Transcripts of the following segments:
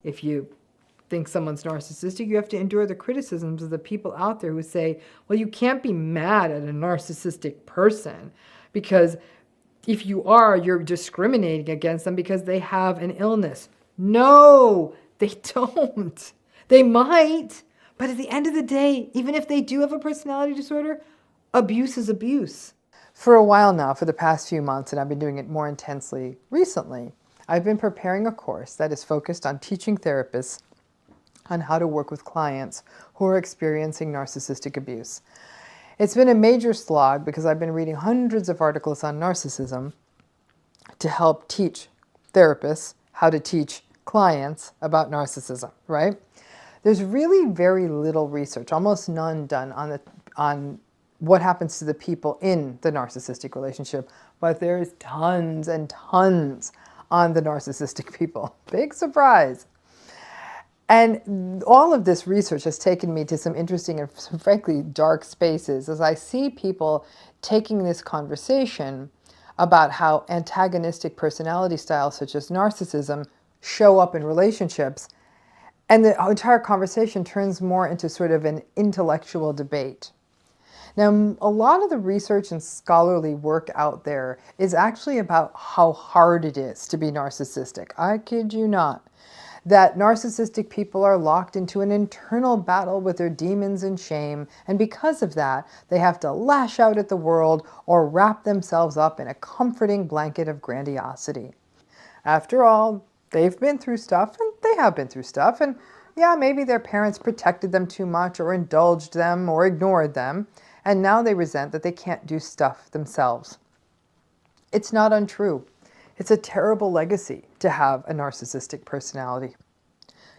If you think someone's narcissistic, you have to endure the criticisms of the people out there who say, well, you can't be mad at a narcissistic person because if you are, you're discriminating against them because they have an illness. No, they don't. They might, but at the end of the day, even if they do have a personality disorder, abuse is abuse. For a while now, for the past few months, and I've been doing it more intensely recently, I've been preparing a course that is focused on teaching therapists on how to work with clients who are experiencing narcissistic abuse. It's been a major slog because I've been reading hundreds of articles on narcissism to help teach therapists how to teach clients about narcissism, right? There's really very little research, almost none done on what happens to the people in the narcissistic relationship, but there's tons and tons on the narcissistic people. Big surprise. And all of this research has taken me to some interesting and frankly dark spaces as I see people taking this conversation about how antagonistic personality styles such as narcissism show up in relationships. And the entire conversation turns more into sort of an intellectual debate. Now, a lot of the research and scholarly work out there is actually about how hard it is to be narcissistic. I kid you not. That narcissistic people are locked into an internal battle with their demons and shame, and because of that, they have to lash out at the world or wrap themselves up in a comforting blanket of grandiosity. After all, they've been through stuff, and they have been through stuff, and yeah, maybe their parents protected them too much or indulged them or ignored them, and now they resent that they can't do stuff themselves. It's not untrue. It's a terrible legacy to have a narcissistic personality.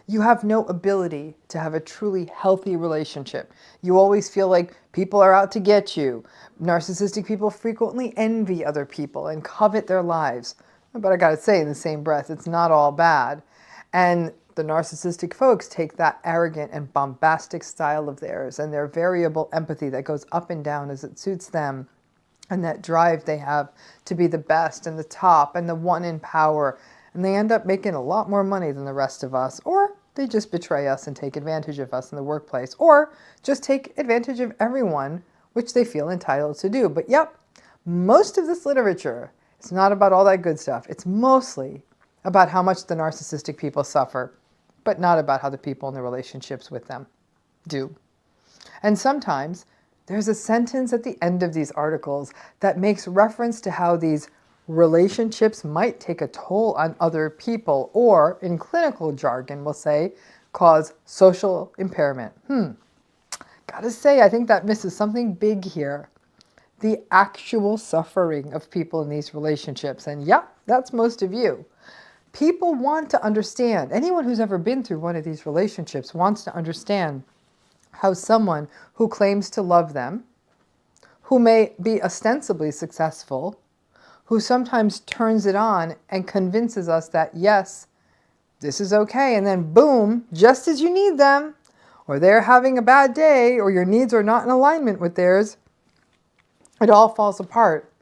You have no ability to have a truly healthy relationship. You always feel like people are out to get you. Narcissistic people frequently envy other people and covet their lives. But I gotta say, in the same breath, it's not all bad. And the narcissistic folks take that arrogant and bombastic style of theirs and their variable empathy that goes up and down as it suits them, and that drive they have to be the best and the top and the one in power, and they end up making a lot more money than the rest of us, or they just betray us and take advantage of us in the workplace, or just take advantage of everyone, which they feel entitled to do. But yep, most of this literature is not about all that good stuff. It's mostly about how much the narcissistic people suffer, but not about how the people in the relationships with them do. And sometimes there's a sentence at the end of these articles that makes reference to how these relationships might take a toll on other people, or in clinical jargon, we'll say, cause social impairment. Gotta say, I think that misses something big here. The actual suffering of people in these relationships. And yeah, that's most of you. People want to understand, anyone who's ever been through one of these relationships wants to understand how someone who claims to love them, who may be ostensibly successful, who sometimes turns it on and convinces us that, yes, this is okay, and then boom, just as you need them, or they're having a bad day, or your needs are not in alignment with theirs, it all falls apart,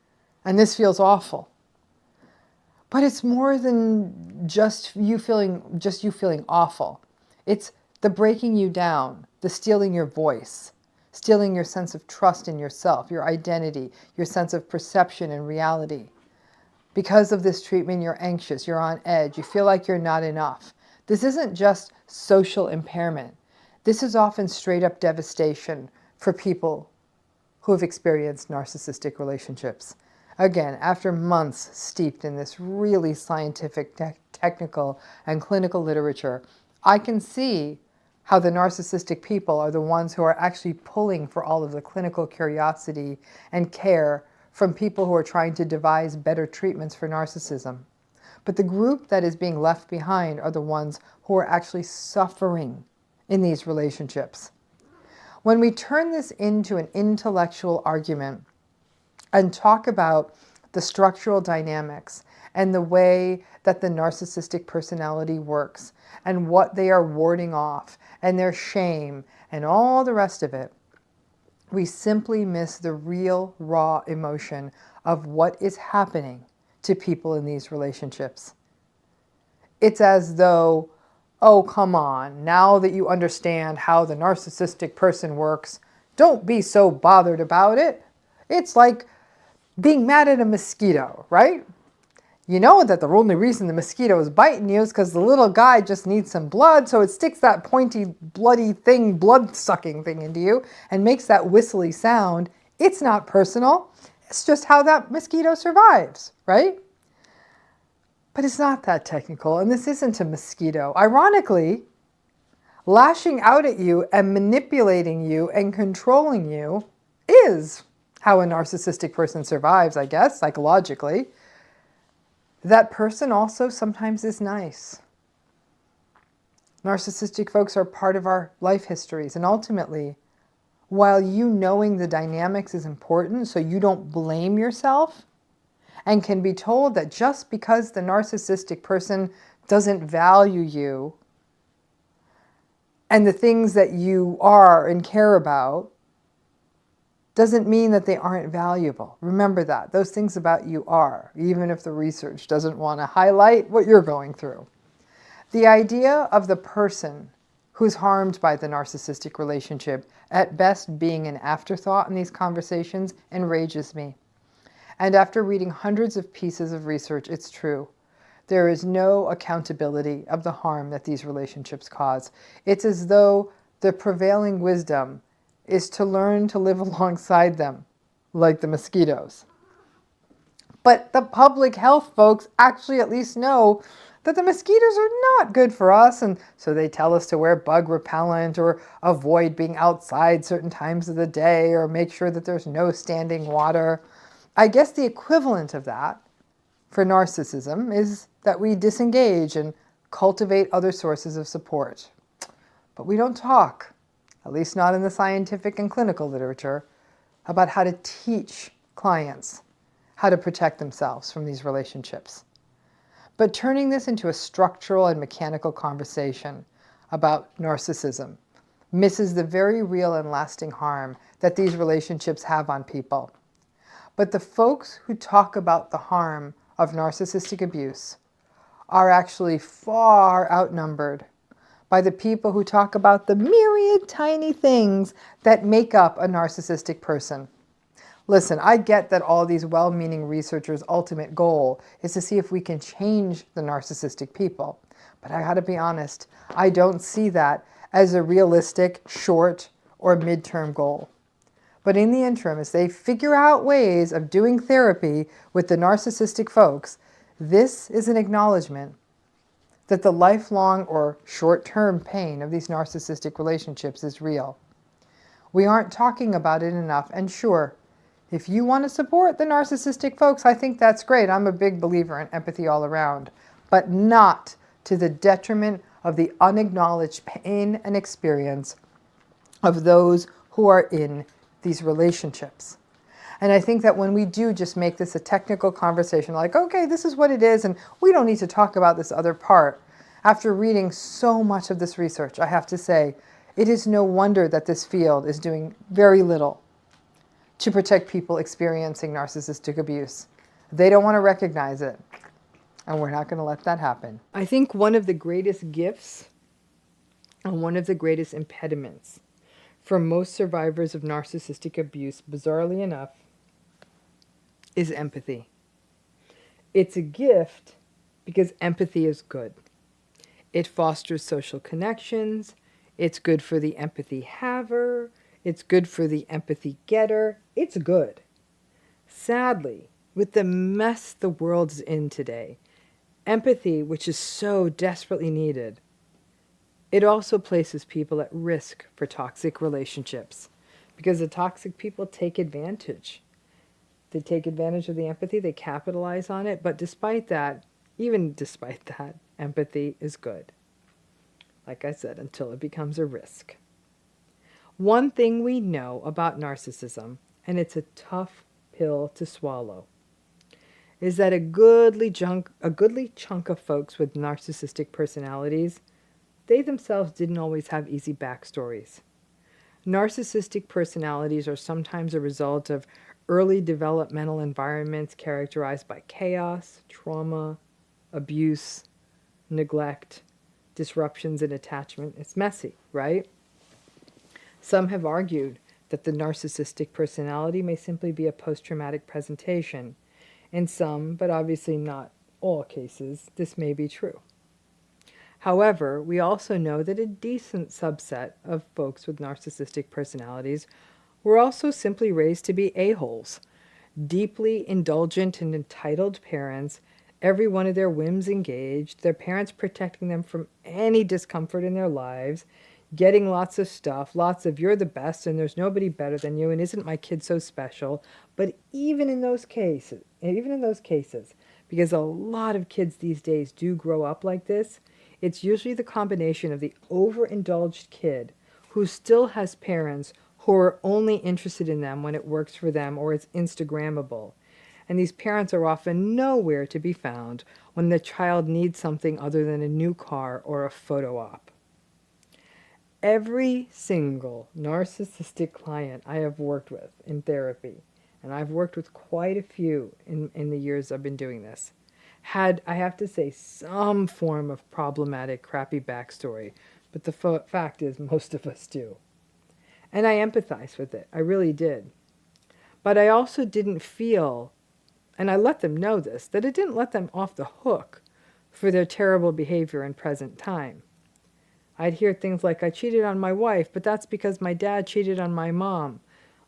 and this feels awful. But it's more than just you feeling awful. It's the breaking you down, the stealing your voice, stealing your sense of trust in yourself, your identity, your sense of perception and reality. Because of this treatment, you're anxious, you're on edge, you feel like you're not enough. This isn't just social impairment. This is often straight up devastation for people who have experienced narcissistic relationships. Again, after months steeped in this really scientific, technical, and clinical literature, I can see how the narcissistic people are the ones who are actually pulling for all of the clinical curiosity and care from people who are trying to devise better treatments for narcissism. But the group that is being left behind are the ones who are actually suffering in these relationships. When we turn this into an intellectual argument and talk about the structural dynamics and the way that the narcissistic personality works and what they are warding off and their shame and all the rest of it, we simply miss the real raw emotion of what is happening to people in these relationships. It's as though Oh, come on. Now that you understand how the narcissistic person works, don't be so bothered about it. It's like being mad at a mosquito, right? You know that the only reason the mosquito is biting you is because the little guy just needs some blood, so it sticks that pointy, bloody thing, blood-sucking thing into you and makes that whistly sound. It's not personal. It's just how that mosquito survives, right? But it's not that technical, and this isn't a mosquito. Ironically, lashing out at you and manipulating you and controlling you is how a narcissistic person survives, I guess, psychologically. That person also sometimes is nice. Narcissistic folks are part of our life histories, and ultimately, while you knowing the dynamics is important so you don't blame yourself and can be told that just because the narcissistic person doesn't value you and the things that you are and care about doesn't mean that they aren't valuable. Remember that. Those things about you are, even if the research doesn't want to highlight what you're going through. The idea of the person who's harmed by the narcissistic relationship at best being an afterthought in these conversations enrages me. And after reading hundreds of pieces of research, it's true. There is no accountability of the harm that these relationships cause. It's as though the prevailing wisdom is to learn to live alongside them, like the mosquitoes. But the public health folks actually at least know that the mosquitoes are not good for us, and so they tell us to wear bug repellent or avoid being outside certain times of the day or make sure that there's no standing water. I guess the equivalent of that for narcissism is that we disengage and cultivate other sources of support. But we don't talk, at least not in the scientific and clinical literature, about how to teach clients how to protect themselves from these relationships. But turning this into a structural and mechanical conversation about narcissism misses the very real and lasting harm that these relationships have on people. But the folks who talk about the harm of narcissistic abuse are actually far outnumbered by the people who talk about the myriad tiny things that make up a narcissistic person. Listen, I get that all these well-meaning researchers' ultimate goal is to see if we can change the narcissistic people. But I gotta be honest, I don't see that as a realistic short or midterm goal. But in the interim, as they figure out ways of doing therapy with the narcissistic folks, this is an acknowledgement that the lifelong or short-term pain of these narcissistic relationships is real. We aren't talking about it enough, and sure, if you want to support the narcissistic folks, I think that's great. I'm a big believer in empathy all around, but not to the detriment of the unacknowledged pain and experience of those who are in these relationships. And I think that when we do just make this a technical conversation, like, okay, this is what it is, and we don't need to talk about this other part. After reading so much of this research, I have to say, it is no wonder that this field is doing very little to protect people experiencing narcissistic abuse. They don't want to recognize it, and we're not going to let that happen. I think one of the greatest gifts and one of the greatest impediments for most survivors of narcissistic abuse, bizarrely enough, is empathy. It's a gift because empathy is good. It fosters social connections. It's good for the empathy haver. It's good for the empathy getter. It's good. Sadly, with the mess the world is in today, empathy, which is so desperately needed, it also places people at risk for toxic relationships because the toxic people take advantage. They take advantage of the empathy, they capitalize on it, but despite that, even despite that, empathy is good. Like I said, until it becomes a risk. One thing we know about narcissism, and it's a tough pill to swallow, is that a goodly chunk of folks with narcissistic personalities, they themselves didn't always have easy backstories. Narcissistic personalities are sometimes a result of early developmental environments characterized by chaos, trauma, abuse, neglect, disruptions in attachment. It's messy, right? Some have argued that the narcissistic personality may simply be a post-traumatic presentation. In some, but obviously not all cases, this may be true. However, we also know that a decent subset of folks with narcissistic personalities were also simply raised to be a-holes, deeply indulgent and entitled parents, every one of their whims engaged, their parents protecting them from any discomfort in their lives, getting lots of stuff, lots of you're the best and there's nobody better than you and isn't my kid so special. But even in those cases, because a lot of kids these days do grow up like this, it's usually the combination of the overindulged kid who still has parents who are only interested in them when it works for them or it's Instagrammable. And these parents are often nowhere to be found when the child needs something other than a new car or a photo op. Every single narcissistic client I have worked with in therapy, and I've worked with quite a few in the years I've been doing this, had, I have to say, some form of problematic, crappy backstory. But the fact is, most of us do. And I empathized with it. I really did. But I also didn't feel, and I let them know this, that it didn't let them off the hook for their terrible behavior in present time. I'd hear things like, I cheated on my wife, but that's because my dad cheated on my mom.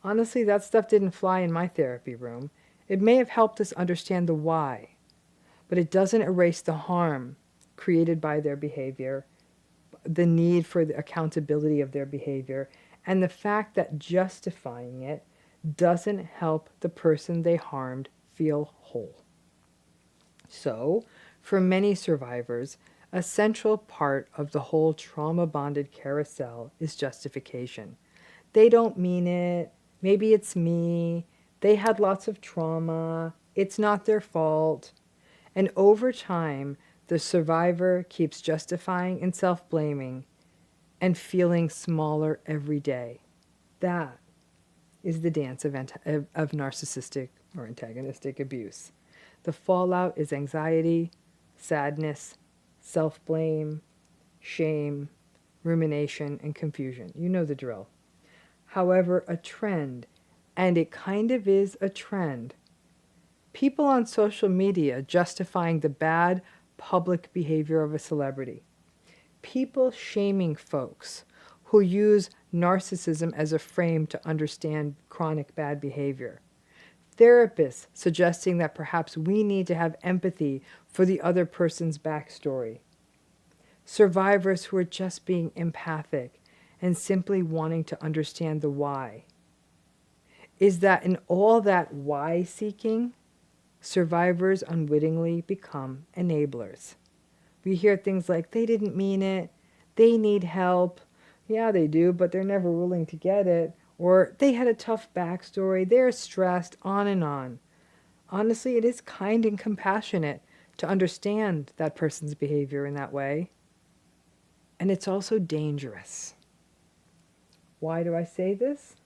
Honestly, that stuff didn't fly in my therapy room. It may have helped us understand the why, but it doesn't erase the harm created by their behavior, the need for the accountability of their behavior, and the fact that justifying it doesn't help the person they harmed feel whole. So, for many survivors, a central part of the whole trauma-bonded carousel is justification. They don't mean it. Maybe it's me. They had lots of trauma. It's not their fault. And over time, the survivor keeps justifying and self-blaming and feeling smaller every day. That is the dance of narcissistic or antagonistic abuse. The fallout is anxiety, sadness, self-blame, shame, rumination, and confusion. You know the drill. However, a trend, and it kind of is a trend, people on social media justifying the bad public behavior of a celebrity, people shaming folks who use narcissism as a frame to understand chronic bad behavior, therapists suggesting that perhaps we need to have empathy for the other person's backstory, survivors who are just being empathic and simply wanting to understand the why. Is that in all that why seeking, survivors unwittingly become enablers. We hear things like, they didn't mean it, they need help. Yeah, they do, but they're never willing to get it. Or they had a tough backstory, they're stressed, on and on. Honestly, it is kind and compassionate to understand that person's behavior in that way. And it's also dangerous. Why do I say this?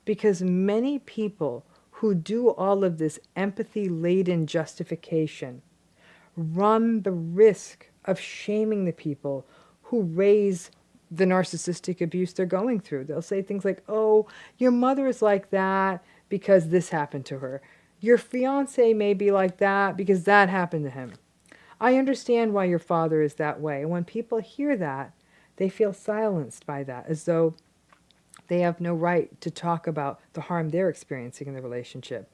Because many people who do all of this empathy-laden justification run the risk of shaming the people who raise the narcissistic abuse they're going through. They'll say things like, oh, your mother is like that because this happened to her. Your fiance may be like that because that happened to him. I understand why your father is that way. And when people hear that, they feel silenced by that, as though they have no right to talk about the harm they're experiencing in the relationship.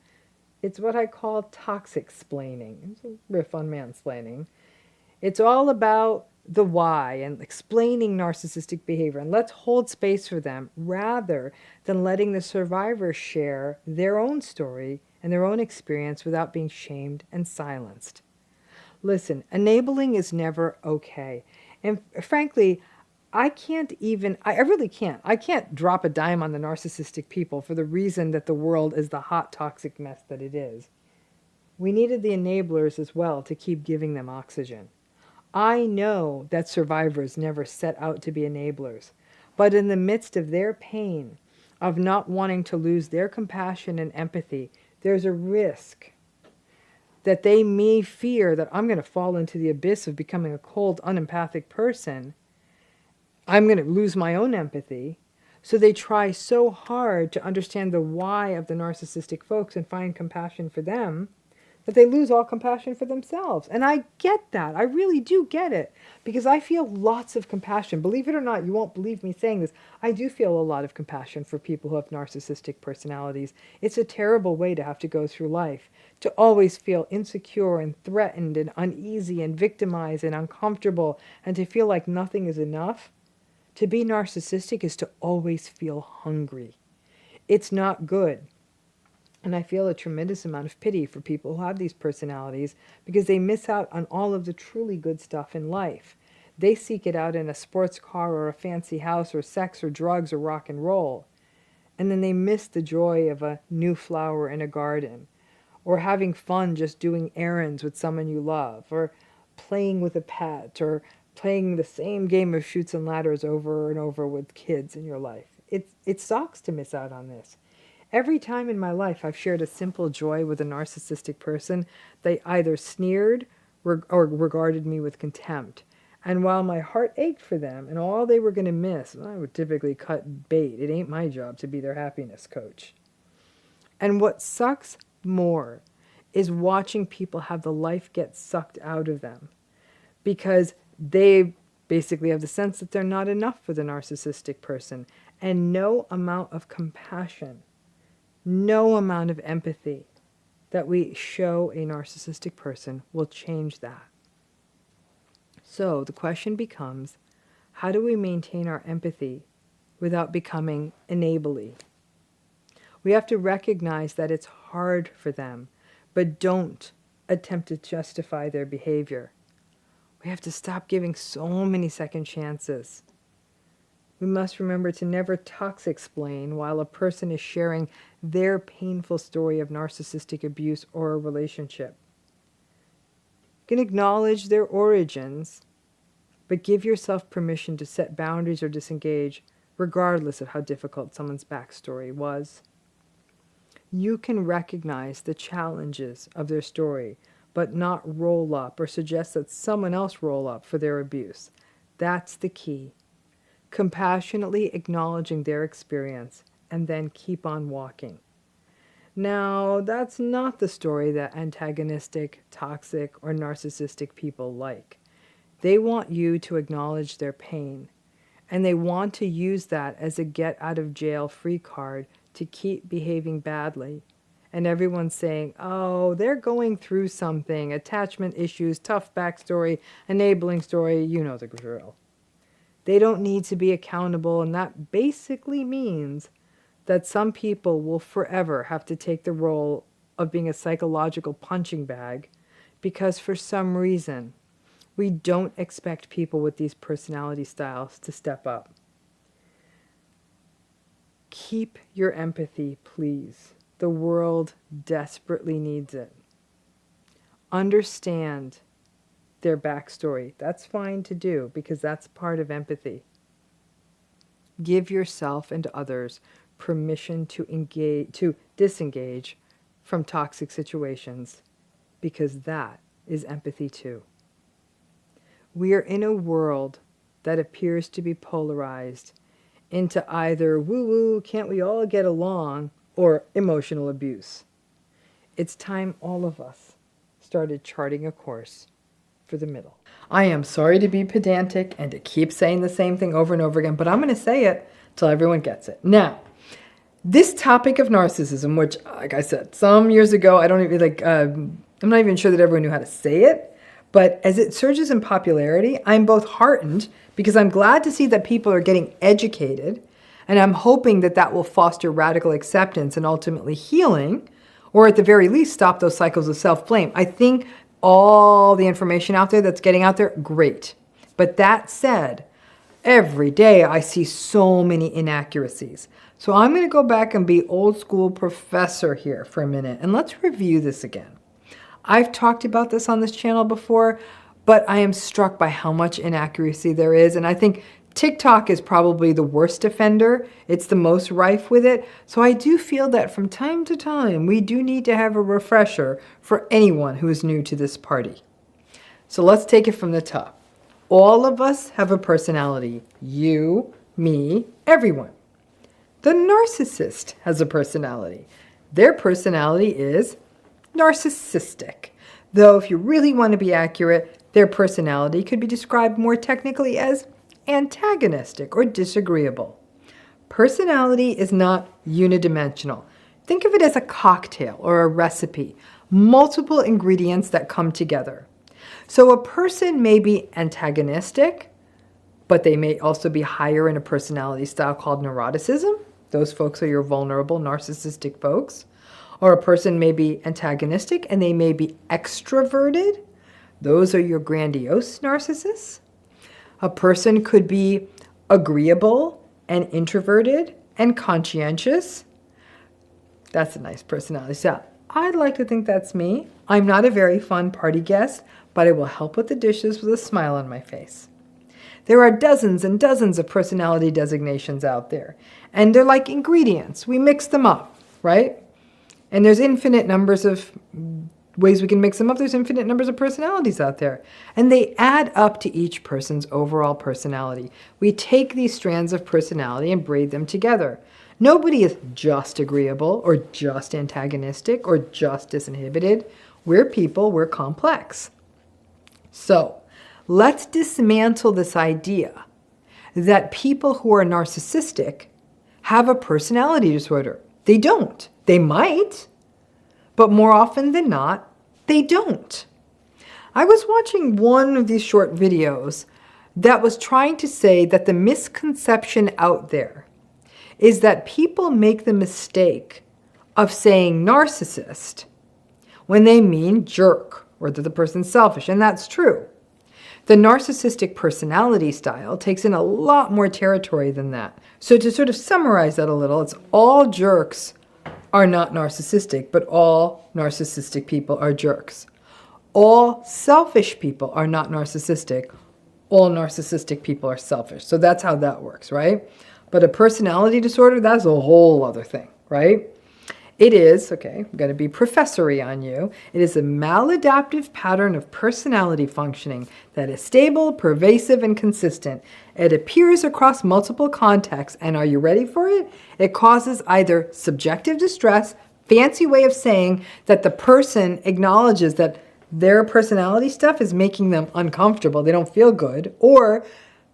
It's what I call toxic-splaining. It's a riff on mansplaining. It's all about the why and explaining narcissistic behavior, and let's hold space for them rather than letting the survivor share their own story and their own experience without being shamed and silenced. Listen, enabling is never okay. And frankly, I really can't. I can't drop a dime on the narcissistic people for the reason that the world is the hot, toxic mess that it is. We needed the enablers as well to keep giving them oxygen. I know that survivors never set out to be enablers, but in the midst of their pain, of not wanting to lose their compassion and empathy, there's a risk that they may fear that I'm going to fall into the abyss of becoming a cold, unempathic person. I'm going to lose my own empathy. So they try so hard to understand the why of the narcissistic folks and find compassion for them that they lose all compassion for themselves. And I get that. I really do get it. Because I feel lots of compassion. Believe it or not, you won't believe me saying this. I do feel a lot of compassion for people who have narcissistic personalities. It's a terrible way to have to go through life. To always feel insecure and threatened and uneasy and victimized and uncomfortable, and to feel like nothing is enough. To be narcissistic is to always feel hungry. It's not good. And I feel a tremendous amount of pity for people who have these personalities because they miss out on all of the truly good stuff in life. They seek it out in a sports car or a fancy house or sex or drugs or rock and roll. And then they miss the joy of a new flower in a garden, or having fun just doing errands with someone you love, or playing with a pet, or playing the same game of Chutes and Ladders over and over with kids in your life. It sucks to miss out on this. Every time in my life I've shared a simple joy with a narcissistic person, they either sneered or regarded me with contempt. And while my heart ached for them and all they were going to miss, I would typically cut bait. It ain't my job to be their happiness coach. And what sucks more is watching people have the life get sucked out of them because they basically have the sense that they're not enough for the narcissistic person, and no amount of compassion, no amount of empathy that we show a narcissistic person will change that. So the question becomes, how do we maintain our empathy without becoming enabling? We have to recognize that it's hard for them, but don't attempt to justify their behavior. We have to stop giving so many second chances. We must remember to never toxic-splain while a person is sharing their painful story of narcissistic abuse or a relationship. You can acknowledge their origins, but give yourself permission to set boundaries or disengage, regardless of how difficult someone's backstory was. You can recognize the challenges of their story, but not roll up or suggest that someone else roll up for their abuse. That's the key. Compassionately acknowledging their experience and then keep on walking. Now, that's not the story that antagonistic, toxic, or narcissistic people like. They want you to acknowledge their pain, and they want to use that as a get-out-of-jail-free card to keep behaving badly. And everyone's saying, oh, they're going through something, attachment issues, tough backstory, enabling story, you know the drill. They don't need to be accountable, and that basically means that some people will forever have to take the role of being a psychological punching bag because for some reason we don't expect people with these personality styles to step up. Keep your empathy, please. The world desperately needs it. Understand their backstory. That's fine to do because that's part of empathy. Give yourself and others permission to disengage from toxic situations because that is empathy too. We are in a world that appears to be polarized into either woo-woo, can't we all get along, or emotional abuse. It's time all of us started charting a course for the middle. I am sorry to be pedantic and to keep saying the same thing over and over again, but I'm going to say it till everyone gets it. Now, this topic of narcissism, which, like I said, some years ago, I'm not even sure that everyone knew how to say it, but as it surges in popularity, I'm both heartened because I'm glad to see that people are getting educated, and I'm hoping that that will foster radical acceptance and ultimately healing, or at the very least, stop those cycles of self-blame. I think all the information out there that's getting out there, great. But that said, every day I see so many inaccuracies. So I'm going to go back and be old school professor here for a minute, and let's review this again. I've talked about this on this channel before, but I am struck by how much inaccuracy there is, and I think TikTok is probably the worst offender. It's the most rife with it. So I do feel that from time to time, we do need to have a refresher for anyone who is new to this party. So let's take it from the top. All of us have a personality. You, me, everyone. The narcissist has a personality. Their personality is narcissistic. Though if you really want to be accurate, their personality could be described more technically as antagonistic or disagreeable. Personality is not unidimensional. Think of it as a cocktail or a recipe, multiple ingredients that come together. So a person may be antagonistic, but they may also be higher in a personality style called neuroticism. Those folks are your vulnerable narcissistic folks. Or a person may be antagonistic and they may be extroverted. Those are your grandiose narcissists. A person could be agreeable and introverted and conscientious. That's a nice personality style. I'd like to think that's me. I'm not a very fun party guest, but I will help with the dishes with a smile on my face. There are dozens and dozens of personality designations out there, and they're like ingredients. We mix them up, right? And there's infinite numbers of ways we can mix them up. There's infinite numbers of personalities out there, and they add up to each person's overall personality. We take these strands of personality and braid them together. Nobody is just agreeable or just antagonistic or just disinhibited. We're people, we're complex. So let's dismantle this idea that people who are narcissistic have a personality disorder. They don't. They might, but more often than not, they don't. I was watching one of these short videos that was trying to say that the misconception out there is that people make the mistake of saying narcissist when they mean jerk or that the person's selfish, and that's true. The narcissistic personality style takes in a lot more territory than that. So to sort of summarize that a little, it's all jerks are not narcissistic, but all narcissistic people are jerks. All selfish people are not narcissistic. All narcissistic people are selfish. So that's how that works, right? But a personality disorder, that's a whole other thing, right? It is, okay, I'm going to be professory on you. It is a maladaptive pattern of personality functioning that is stable, pervasive, and consistent. It appears across multiple contexts, and are you ready for it? It causes either subjective distress, fancy way of saying that the person acknowledges that their personality stuff is making them uncomfortable, they don't feel good, or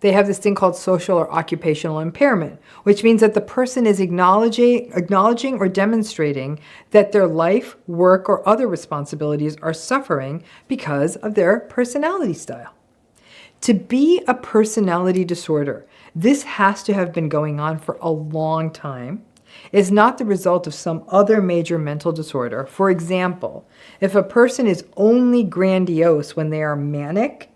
they have this thing called social or occupational impairment, which means that the person is acknowledging or demonstrating that their life, work, or other responsibilities are suffering because of their personality style. To be a personality disorder, this has to have been going on for a long time. Is not the result of some other major mental disorder. For example, if a person is only grandiose when they are manic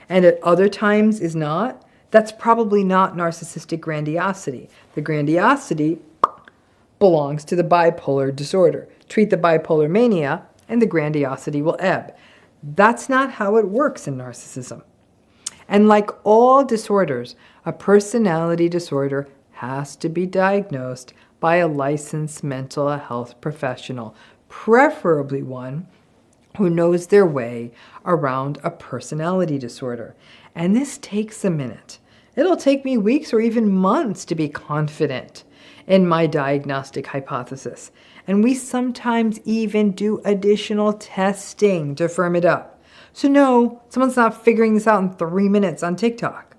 and at other times is not, that's probably not narcissistic grandiosity. The grandiosity belongs to the bipolar disorder. Treat the bipolar mania and the grandiosity will ebb. That's not how it works in narcissism. And like all disorders, a personality disorder has to be diagnosed by a licensed mental health professional, preferably one who knows their way around a personality disorder. And this takes a minute. It'll take me weeks or even months to be confident in my diagnostic hypothesis. And we sometimes even do additional testing to firm it up. So no, someone's not figuring this out in 3 minutes on TikTok.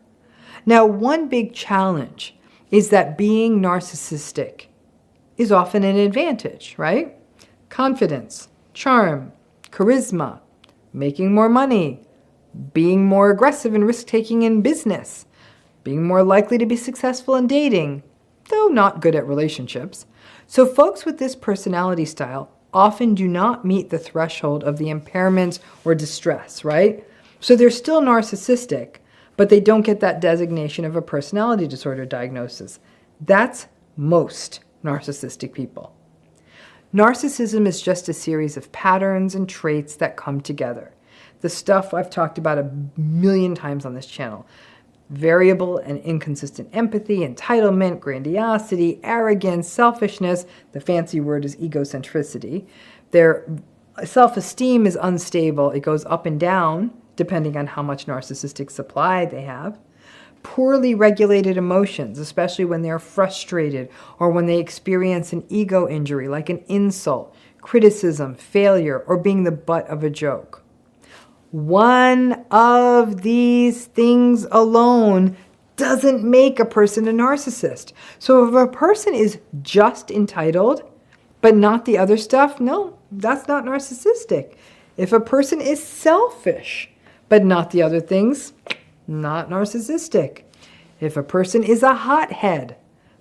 Now, one big challenge is that being narcissistic is often an advantage, right? Confidence, charm, charisma, making more money, being more aggressive and risk-taking in business, being more likely to be successful in dating, though not good at relationships. So folks with this personality style often do not meet the threshold of the impairment or distress, right? So they're still narcissistic, but they don't get that designation of a personality disorder diagnosis. That's most narcissistic people. Narcissism is just a series of patterns and traits that come together. The stuff I've talked about a million times on this channel. variable and inconsistent empathy, entitlement, grandiosity, arrogance, selfishness. The fancy word is egocentricity. Their self-esteem is unstable. It goes up and down depending on how much narcissistic supply they have. Poorly regulated emotions, especially when they're frustrated or when they experience an ego injury like an insult, criticism, failure, or being the butt of a joke. One of these things alone doesn't make a person a narcissist. So if a person is just entitled, but not the other stuff, no, that's not narcissistic. If a person is selfish, but not the other things, not narcissistic. If a person is a hothead,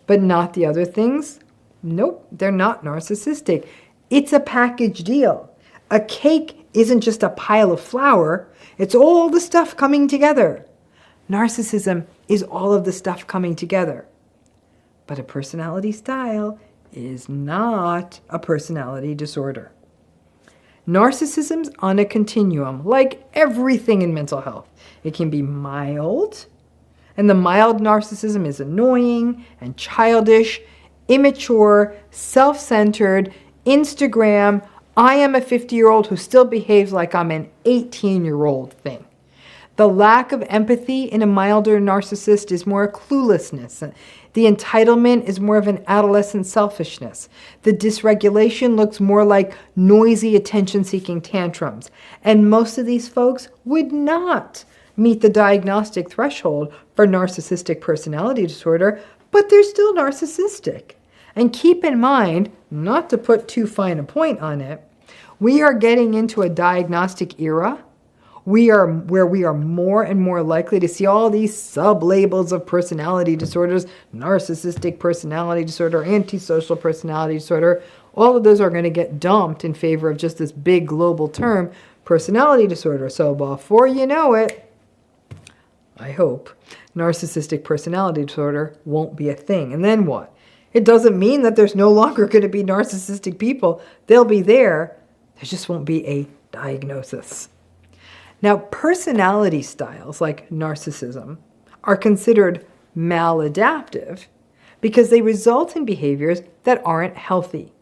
but not the other things, nope, they're not narcissistic. It's a package deal. A cake isn't just a pile of flour, it's all the stuff coming together. Narcissism is all of the stuff coming together. But a personality style is not a personality disorder. Narcissism's on a continuum, like everything in mental health. It can be mild, and the mild narcissism is annoying and childish, immature, self-centered, Instagram, I am a 50-year-old who still behaves like I'm an 18-year-old thing. The lack of empathy in a milder narcissist is more cluelessness. The entitlement is more of an adolescent selfishness. The dysregulation looks more like noisy attention-seeking tantrums. And most of these folks would not meet the diagnostic threshold for narcissistic personality disorder, but they're still narcissistic. And keep in mind, not to put too fine a point on it, we are getting into a diagnostic era where we are more and more likely to see all these sub-labels of personality disorders, narcissistic personality disorder, antisocial personality disorder. All of those are going to get dumped in favor of just this big global term, personality disorder. So before you know it, I hope, narcissistic personality disorder won't be a thing. And then what? It doesn't mean that there's no longer going to be narcissistic people. They'll be there. There just won't be a diagnosis. Now, personality styles like narcissism are considered maladaptive because they result in behaviors that aren't healthy.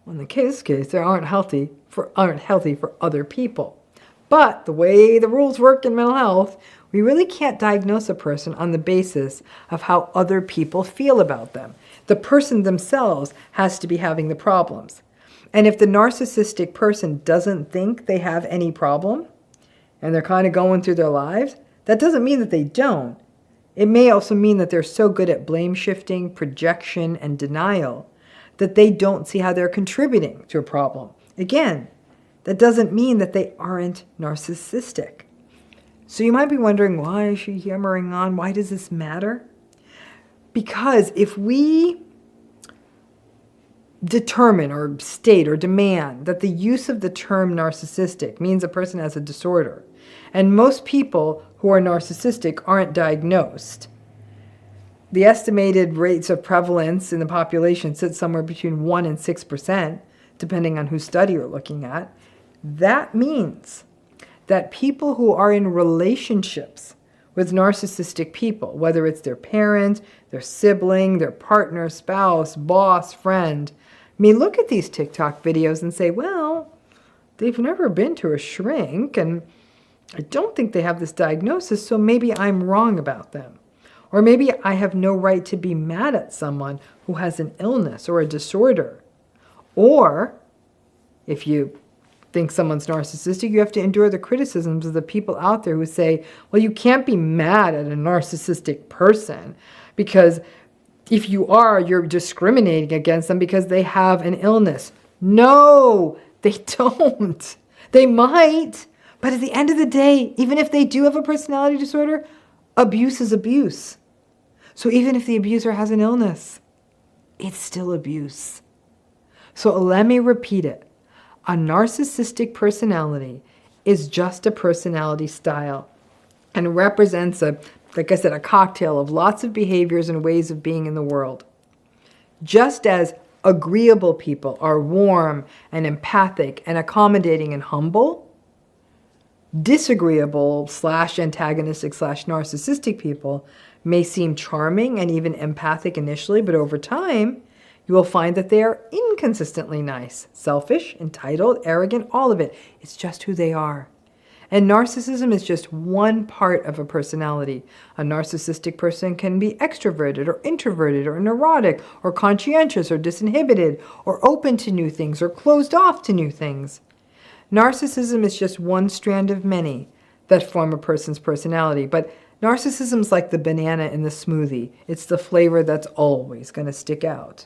In this case, they aren't healthy for other people. But the way the rules work in mental health, we really can't diagnose a person on the basis of how other people feel about them. The person themselves has to be having the problems. And if the narcissistic person doesn't think they have any problem, and they're kind of going through their lives, that doesn't mean that they don't. It may also mean that they're so good at blame shifting, projection, and denial that they don't see how they're contributing to a problem. Again, that doesn't mean that they aren't narcissistic. So you might be wondering, why is she hammering on? Why does this matter? Because if we determine or state or demand that the use of the term narcissistic means a person has a disorder, and most people who are narcissistic aren't diagnosed, the estimated rates of prevalence in the population sit somewhere between 1% and 6%, depending on whose study you're looking at. That means that people who are in relationships with narcissistic people, whether it's their parent, their sibling, their partner, spouse, boss, friend, may look at these TikTok videos and say, well, they've never been to a shrink, and I don't think they have this diagnosis, so maybe I'm wrong about them. Or maybe I have no right to be mad at someone who has an illness or a disorder. Or, if you think someone's narcissistic, you have to endure the criticisms of the people out there who say, well, you can't be mad at a narcissistic person because if you are, you're discriminating against them because they have an illness. No, they don't. They might, but at the end of the day, even if they do have a personality disorder, abuse is abuse. So even if the abuser has an illness, it's still abuse. So let me repeat it. A narcissistic personality is just a personality style and represents like I said, a cocktail of lots of behaviors and ways of being in the world. Just as agreeable people are warm and empathic and accommodating and humble, Disagreeable slash antagonistic slash narcissistic people may seem charming and even empathic initially, but over time, you will find that they are inconsistently nice, selfish, entitled, arrogant, all of it. It's just who they are. And narcissism is just one part of a personality. A narcissistic person can be extroverted or introverted or neurotic or conscientious or disinhibited or open to new things or closed off to new things. Narcissism is just one strand of many that form a person's personality. But narcissism is like the banana in the smoothie. It's the flavor that's always going to stick out.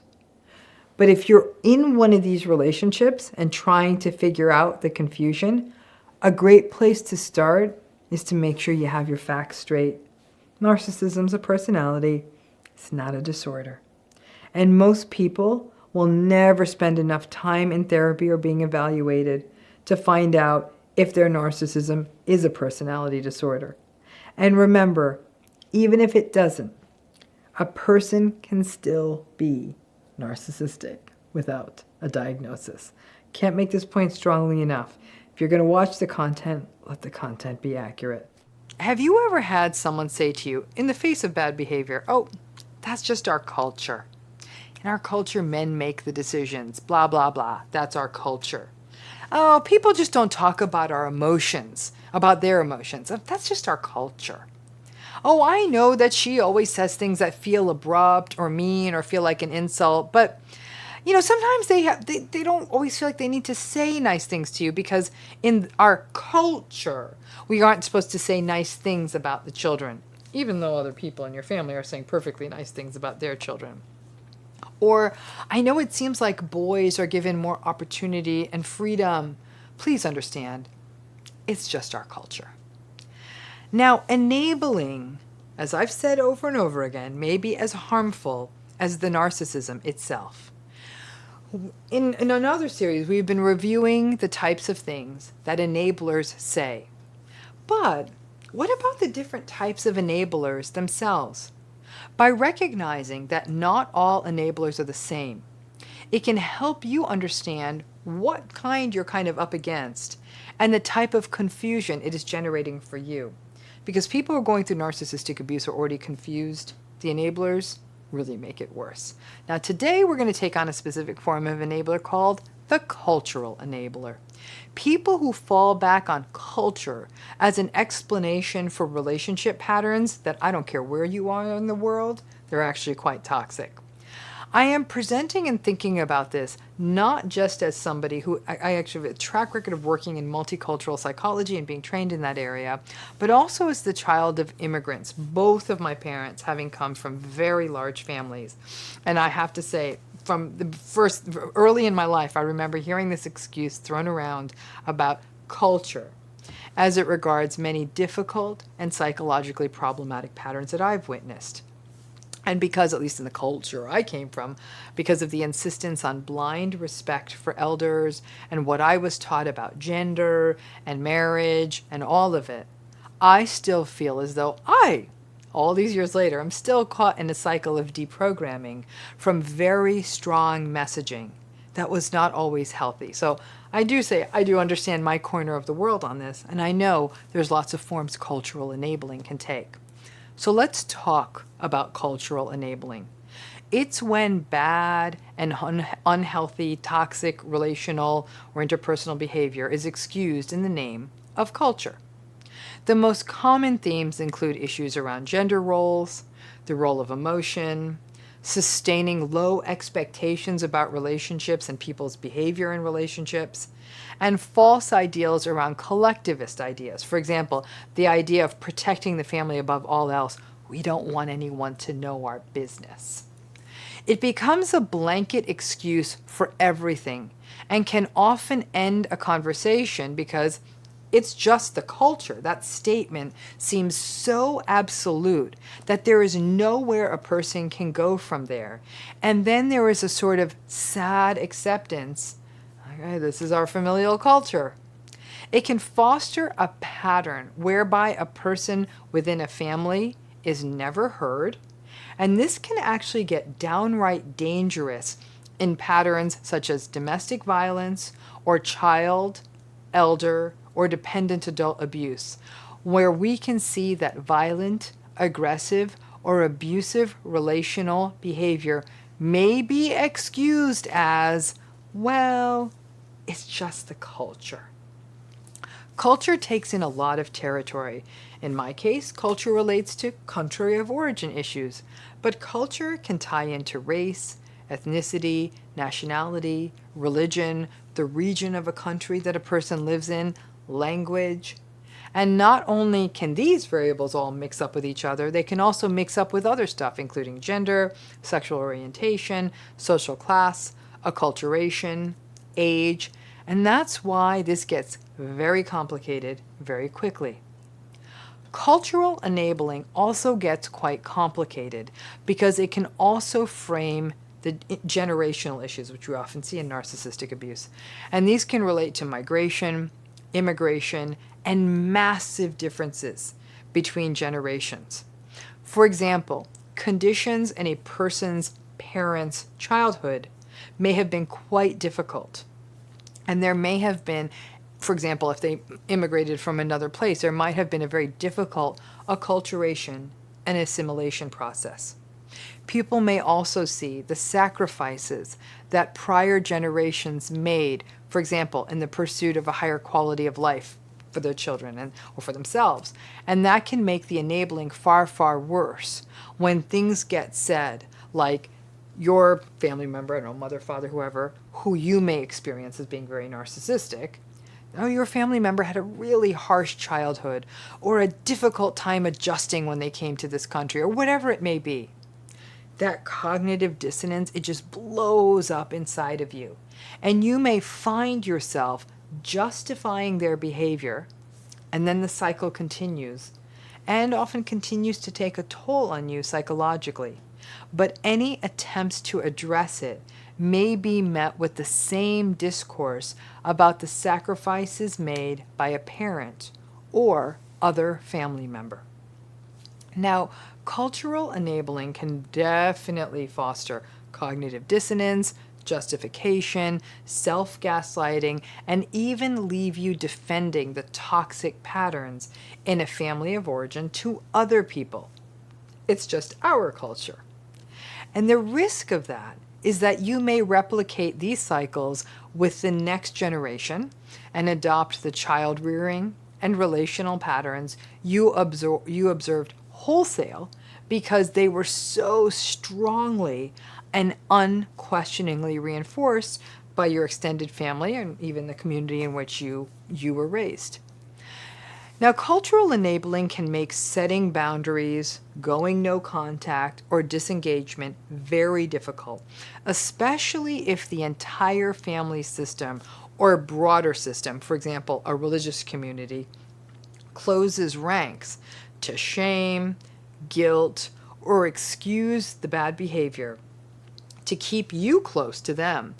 But if you're in one of these relationships and trying to figure out the confusion, a great place to start is to make sure you have your facts straight. Narcissism's a personality. It's not a disorder. And most people will never spend enough time in therapy or being evaluated to find out if their narcissism is a personality disorder. And remember, even if it doesn't, a person can still be narcissistic without a diagnosis. Can't make this point strongly enough. If you're going to watch the content, let the content be accurate. Have you ever had someone say to you, in the face of bad behavior, "Oh, that's just our culture. In our culture, men make the decisions, blah, blah, blah. That's our culture. Oh, people just don't talk about our emotions, about their emotions. That's just our culture. Oh, I know that she always says things that feel abrupt or mean or feel like an insult, but sometimes they don't always feel like they need to say nice things to you because in our culture, we aren't supposed to say nice things about the children, even though other people in your family are saying perfectly nice things about their children." Or, "I know it seems like boys are given more opportunity and freedom. Please understand, it's just our culture." Now, enabling, as I've said over and over again, may be as harmful as the narcissism itself. In another series, we've been reviewing the types of things that enablers say. But what about the different types of enablers themselves? By recognizing that not all enablers are the same, it can help you understand what kind you're kind of up against and the type of confusion it is generating for you. Because people who are going through narcissistic abuse are already confused. The enablers really make it worse. Now today we're going to take on a specific form of enabler called the cultural enabler. People who fall back on culture as an explanation for relationship patterns that I don't care where you are in the world, they're actually quite toxic. I am presenting and thinking about this not just as somebody who I actually have a track record of working in multicultural psychology and being trained in that area, but also as the child of immigrants, both of my parents having come from very large families. And I have to say, from the first, early in my life, I remember hearing this excuse thrown around about culture as it regards many difficult and psychologically problematic patterns that I've witnessed. And because, at least in the culture I came from, because of the insistence on blind respect for elders and what I was taught about gender and marriage and all of it, I still feel as though all these years later, I'm still caught in a cycle of deprogramming from very strong messaging that was not always healthy. So I do say I do understand my corner of the world on this, and I know there's lots of forms cultural enabling can take. So let's talk about cultural enabling. It's when bad and unhealthy, toxic relational or interpersonal behavior is excused in the name of culture. The most common themes include issues around gender roles, the role of emotion, sustaining low expectations about relationships and people's behavior in relationships, and false ideals around collectivist ideas. For example, the idea of protecting the family above all else. We don't want anyone to know our business. It becomes a blanket excuse for everything and can often end a conversation because it's just the culture. That statement seems so absolute that there is nowhere a person can go from there. And then there is a sort of sad acceptance. Okay, this is our familial culture. It can foster a pattern whereby a person within a family is never heard, and this can actually get downright dangerous in patterns such as domestic violence or child, elder, or dependent adult abuse, where we can see that violent, aggressive, or abusive relational behavior may be excused as, well, it's just the culture. Culture takes in a lot of territory. In my case, culture relates to country of origin issues, but culture can tie into race, ethnicity, nationality, religion, the region of a country that a person lives in, language. And not only can these variables all mix up with each other, they can also mix up with other stuff, including gender, sexual orientation, social class, acculturation, age, and that's why this gets very complicated very quickly. Cultural enabling also gets quite complicated because it can also frame the generational issues, which we often see in narcissistic abuse. And these can relate to migration, immigration, and massive differences between generations. For example, conditions in a person's parents' childhood may have been quite difficult. And there may have been, for example, if they immigrated from another place, there might have been a very difficult acculturation and assimilation process. People may also see the sacrifices that prior generations made, for example, in the pursuit of a higher quality of life for their children or for themselves. And that can make the enabling far, far worse when things get said like your family member, I don't know, mother, father, whoever, who you may experience as being very narcissistic, oh, your family member had a really harsh childhood or a difficult time adjusting when they came to this country or whatever it may be. That cognitive dissonance, it just blows up inside of you. And you may find yourself justifying their behavior, and then the cycle continues, and often continues to take a toll on you psychologically. But any attempts to address it may be met with the same discourse about the sacrifices made by a parent or other family member. Now, cultural enabling can definitely foster cognitive dissonance, justification, self-gaslighting, and even leave you defending the toxic patterns in a family of origin to other people. It's just our culture. And the risk of that is that you may replicate these cycles with the next generation and adopt the child rearing and relational patterns you observed wholesale because they were so strongly and unquestioningly reinforced by your extended family and even the community in which you were raised. Now, cultural enabling can make setting boundaries, going no contact, or disengagement very difficult, especially if the entire family system or broader system, for example, a religious community, closes ranks to shame, guilt, or excuse the bad behavior to keep you close to them,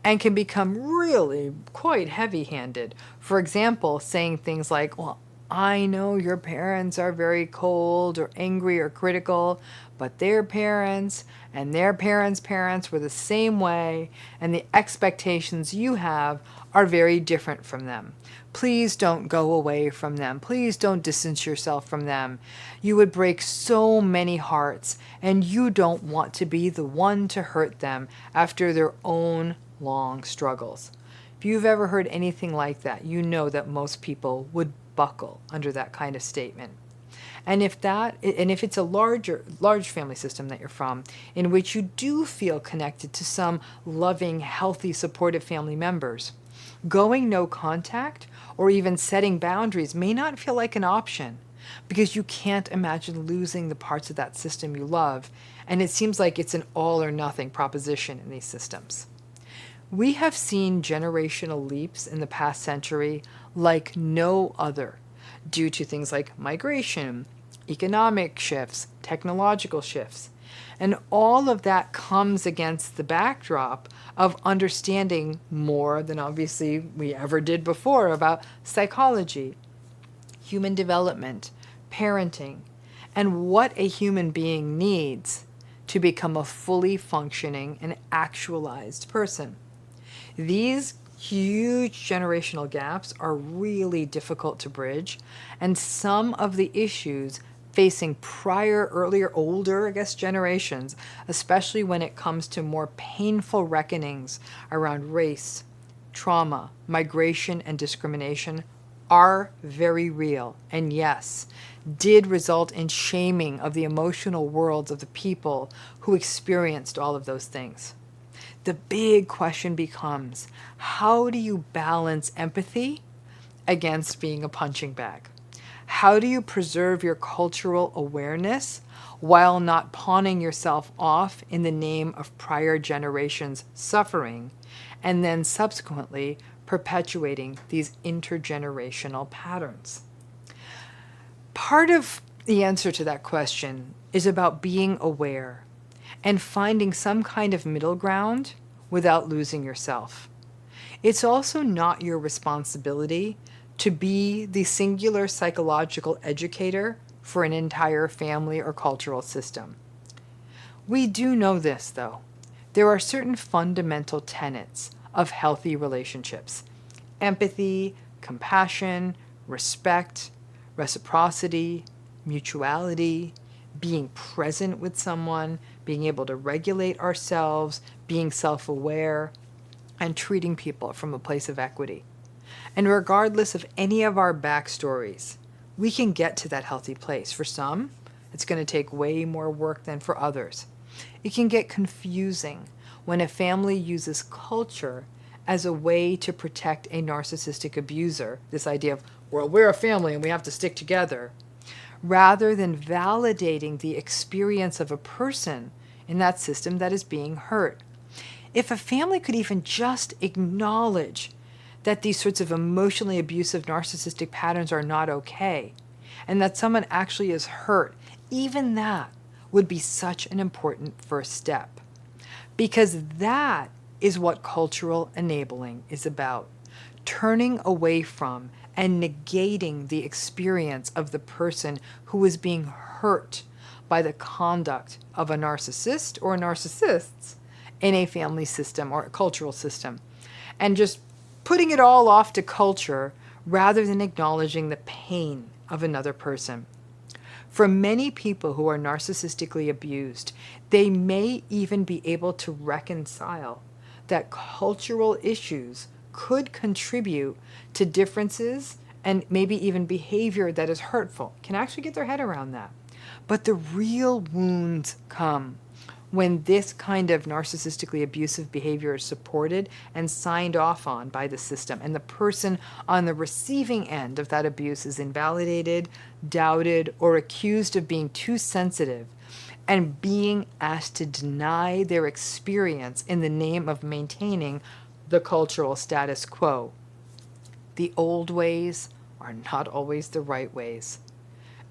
and can become really quite heavy-handed. For example, saying things like, well, I know your parents are very cold or angry or critical, but their parents and their parents' parents were the same way, and the expectations you have are very different from them. Please don't go away from them. Please don't distance yourself from them. You would break so many hearts, and you don't want to be the one to hurt them after their own long struggles. If you've ever heard anything like that, you know that most people would buckle under that kind of statement. And if it's a large family system that you're from, in which you do feel connected to some loving, healthy, supportive family members, going no contact or even setting boundaries may not feel like an option because you can't imagine losing the parts of that system you love, and it seems like it's an all or nothing proposition in these systems. We have seen generational leaps in the past century like no other, due to things like migration, economic shifts, technological shifts. And all of that comes against the backdrop of understanding more than obviously we ever did before about psychology, human development, parenting, and what a human being needs to become a fully functioning and actualized person. These huge generational gaps are really difficult to bridge, and some of the issues facing earlier, older, generations, especially when it comes to more painful reckonings around race, trauma, migration, and discrimination, are very real, and yes, did result in shaming of the emotional worlds of the people who experienced all of those things. The big question becomes, how do you balance empathy against being a punching bag? How do you preserve your cultural awareness while not pawning yourself off in the name of prior generations' suffering, and then subsequently perpetuating these intergenerational patterns? Part of the answer to that question is about being aware and finding some kind of middle ground without losing yourself. It's also not your responsibility to be the singular psychological educator for an entire family or cultural system. We do know this, though. There are certain fundamental tenets of healthy relationships: empathy, compassion, respect, reciprocity, mutuality, being present with someone, being able to regulate ourselves, being self-aware, and treating people from a place of equity. And regardless of any of our backstories, we can get to that healthy place. For some, it's going to take way more work than for others. It can get confusing when a family uses culture as a way to protect a narcissistic abuser, this idea of, well, we're a family and we have to stick together, rather than validating the experience of a person in that system that is being hurt. If a family could even just acknowledge that these sorts of emotionally abusive narcissistic patterns are not okay, and that someone actually is hurt, even that would be such an important first step. Because that is what cultural enabling is about: turning away from and negating the experience of the person who is being hurt by the conduct of a narcissist or narcissists in a family system or a cultural system, and just putting it all off to culture rather than acknowledging the pain of another person. For many people who are narcissistically abused, they may even be able to reconcile that cultural issues could contribute to differences and maybe even behavior that is hurtful, can actually get their head around that. But the real wounds come when this kind of narcissistically abusive behavior is supported and signed off on by the system, and the person on the receiving end of that abuse is invalidated, doubted, or accused of being too sensitive, and being asked to deny their experience in the name of maintaining the cultural status quo. The old ways are not always the right ways.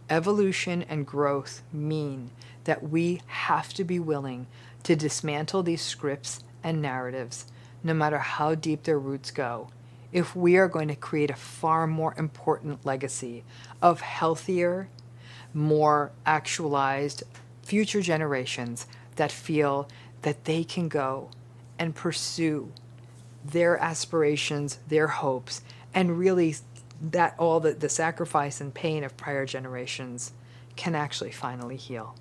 Evolution and growth mean that we have to be willing to dismantle these scripts and narratives, no matter how deep their roots go, if we are going to create a far more important legacy of healthier, more actualized future generations that feel that they can go and pursue their aspirations, their hopes, and really that all the sacrifice and pain of prior generations can actually finally heal.